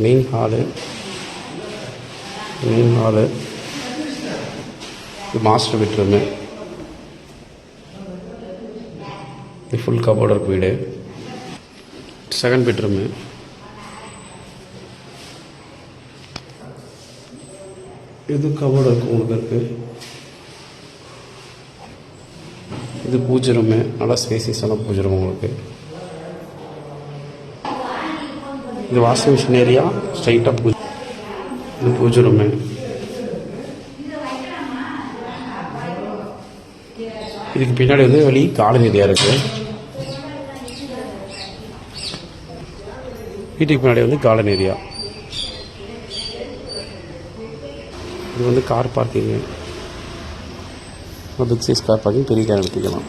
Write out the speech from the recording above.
Main hall, இது master bedroom, இது full cupboard இருக்கு வீடு. செகண்ட் பெட்ரூமு, இது கபோர்டு இருக்கு உங்களுக்கு இருக்குது. இது பூஜை ரூமு, நல்லா ஸ்பேசியஸான பூஜை ரூம் உங்களுக்கு. இது வாஷிங் மிஷின் ஏரியா, ஸ்ட்ரைட்டாக பூஜை. இது பூஜை ரூமு. இதுக்கு பின்னாடி வந்து வெளியே கார்டன் ஏரியா இருக்குது. வீட்டுக்கு பின்னாடி வந்து கார்டன் ஏரியா. இது வந்து car parking, big size car parking, பெரிய கார் எடுத்துக்கலாம்.